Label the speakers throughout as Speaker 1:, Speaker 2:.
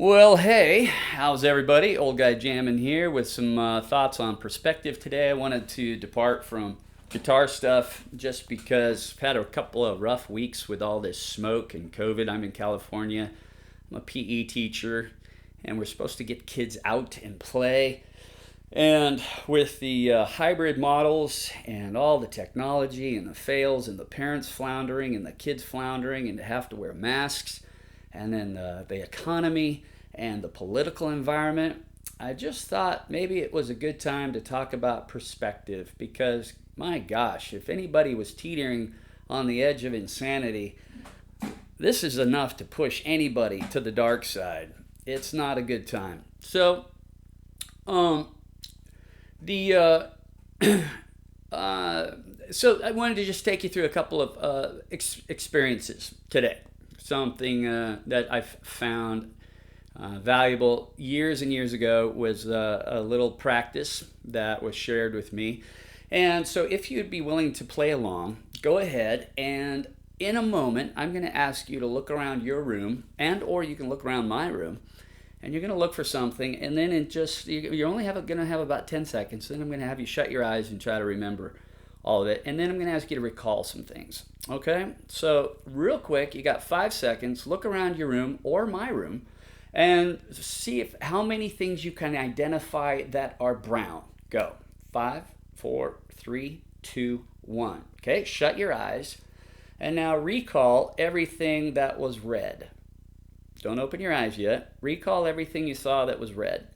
Speaker 1: Well, hey, how's everybody? Old Guy Jammin' here with some thoughts on perspective today. I wanted to depart from guitar stuff just because I've had a couple of rough weeks with all this smoke and COVID. I'm in California. I'm a PE teacher, and we're supposed to get kids out and play. And with the hybrid models and all the technology and the fails and the parents floundering and the kids floundering and to have to wear masks and then the economy and the political environment, I just thought maybe it was a good time to talk about perspective because, my gosh, if anybody was teetering on the edge of insanity, this is enough to push anybody to the dark side. It's not a good time. Um, the uh, so I wanted to just take you through a couple of experiences today. Something that I've found valuable years and years ago was a little practice that was shared with me. And so if you'd be willing to play along, go ahead and in a moment I'm going to ask you to look around your room and or you can look around my room and you're going to look for something and then in just you're only going to have about 10 seconds. Then I'm going to have you shut your eyes and try to remember all of it, and then I'm going to ask you to recall some things. Okay, so real quick, you got 5 seconds. Look around your room or my room and see if how many things you can identify that are brown. Go. 5, 4, 3, 2, 1. Okay, shut your eyes and now recall everything that was red. Don't open your eyes yet. Recall everything you saw that was red.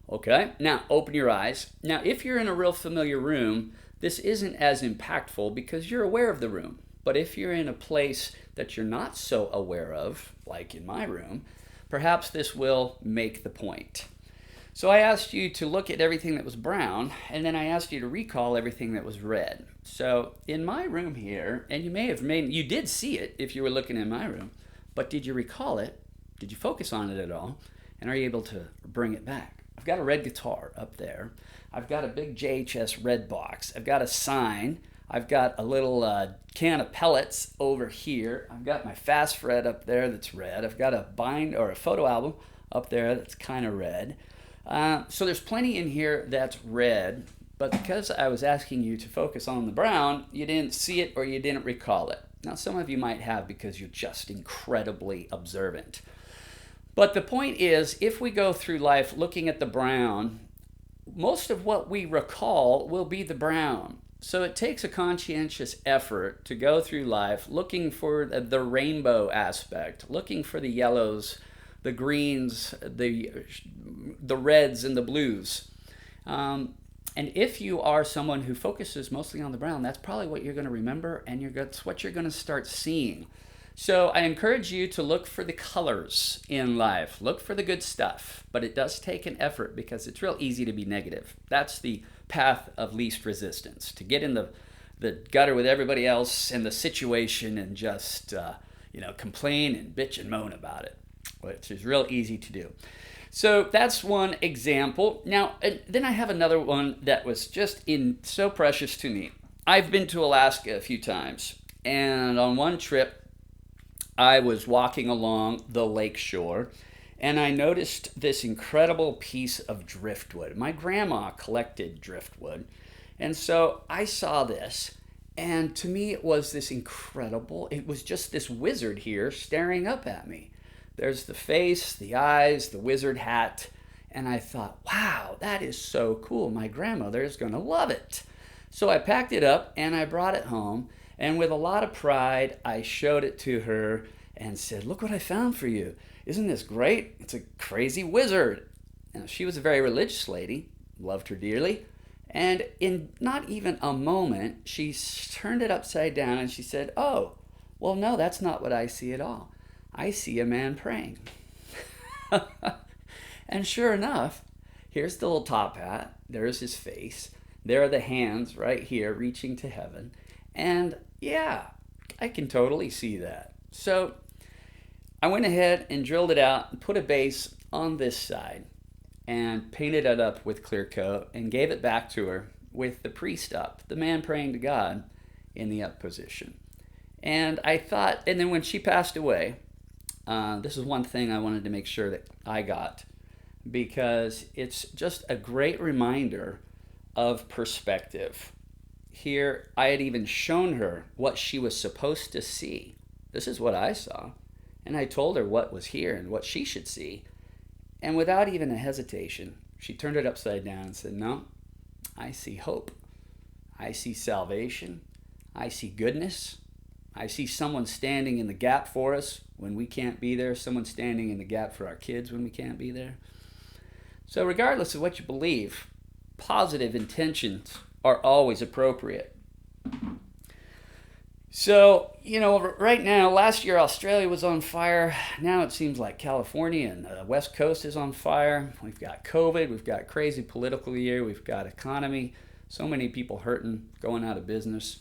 Speaker 1: Okay, now open your eyes. Now, if you're in a real familiar room, this isn't as impactful because you're aware of the room. But if you're in a place that you're not so aware of, like in my room, perhaps this will make the point. So I asked you to look at everything that was brown, and then I asked you to recall everything that was red. So in my room here, and you did see it if you were looking in my room, but did you recall it? Did you focus on it at all? And are you able to bring it back? I've got a red guitar up there. I've got a big JHS red box. I've got a sign. I've got a little can of pellets over here. I've got my Fast Fred up there that's red. I've got a photo album up there that's kind of red. So there's plenty in here that's red, but because I was asking you to focus on the brown, you didn't see it or you didn't recall it. Now some of you might have because you're just incredibly observant. But the point is, if we go through life looking at the brown, most of what we recall will be the brown. So it takes a conscientious effort to go through life looking for the rainbow aspect, looking for the yellows, the greens, the reds, and the blues. And if you are someone who focuses mostly on the brown, that's probably what you're going to remember, and that's what you're going to start seeing. So I encourage you to look for the colors in life. Look for the good stuff, but it does take an effort because it's real easy to be negative. That's the path of least resistance, to get in the gutter with everybody else in the situation and just complain and bitch and moan about it, which is real easy to do. So that's one example. Now, then I have another one that was just so precious to me. I've been to Alaska a few times, and on one trip, I was walking along the lake shore and I noticed this incredible piece of driftwood. My grandma collected driftwood. And so I saw this, and to me it was it was just this wizard here staring up at me. There's the face, the eyes, the wizard hat, and I thought, wow, that is so cool. My grandmother is going to love it. So I packed it up and I brought it home. And with a lot of pride, I showed it to her and said, look what I found for you. Isn't this great? It's a crazy wizard. And she was a very religious lady, loved her dearly. And in not even a moment, she turned it upside down and she said, oh, well, no, that's not what I see at all. I see a man praying. And sure enough, here's the little top hat. There's his face. There are the hands right here reaching to heaven. And yeah, I can totally see that. So I went ahead and drilled it out and put a base on this side and painted it up with clear coat and gave it back to her with the priest up, the man praying to God, in the up position. And I thought, and then when she passed away, this is one thing I wanted to make sure that I got, because it's just a great reminder of perspective. Here, I had even shown her what she was supposed to see. This is what I saw. And I told her what was here and what she should see. And without even a hesitation, she turned it upside down and said, "No, I see hope. I see salvation. I see goodness. I see someone standing in the gap for us when we can't be there, someone standing in the gap for our kids when we can't be there." So regardless of what you believe, positive intentions are always appropriate. So, right now, last year Australia was on fire. Now it seems like California and the West Coast is on fire. We've got COVID. We've got crazy political year. We've got economy. So many people hurting, going out of business.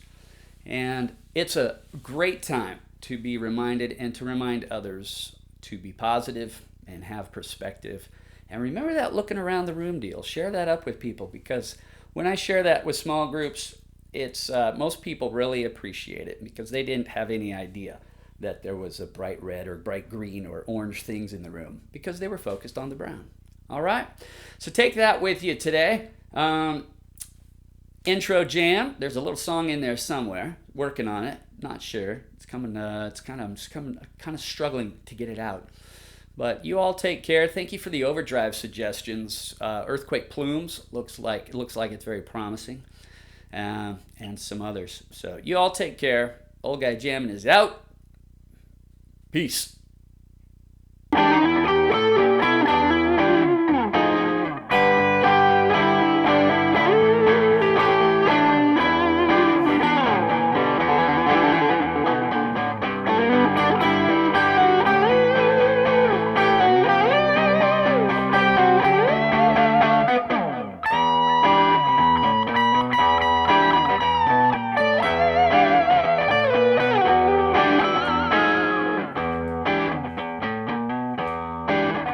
Speaker 1: And it's a great time to be reminded and to remind others to be positive and have perspective. And remember that looking around the room deal. Share that up with people, because when I share that with small groups, it's most people really appreciate it, because they didn't have any idea that there was a bright red or bright green or orange things in the room, because they were focused on the brown. All right? So take that with you today. Intro jam. There's a little song in there somewhere. Working on it. Not sure. It's coming. I'm just kind of struggling to get it out. But you all take care. Thank you for the overdrive suggestions. Earthquake Plumes looks like it's very promising, and some others. So you all take care. Old Guy Jammin' is out. Peace.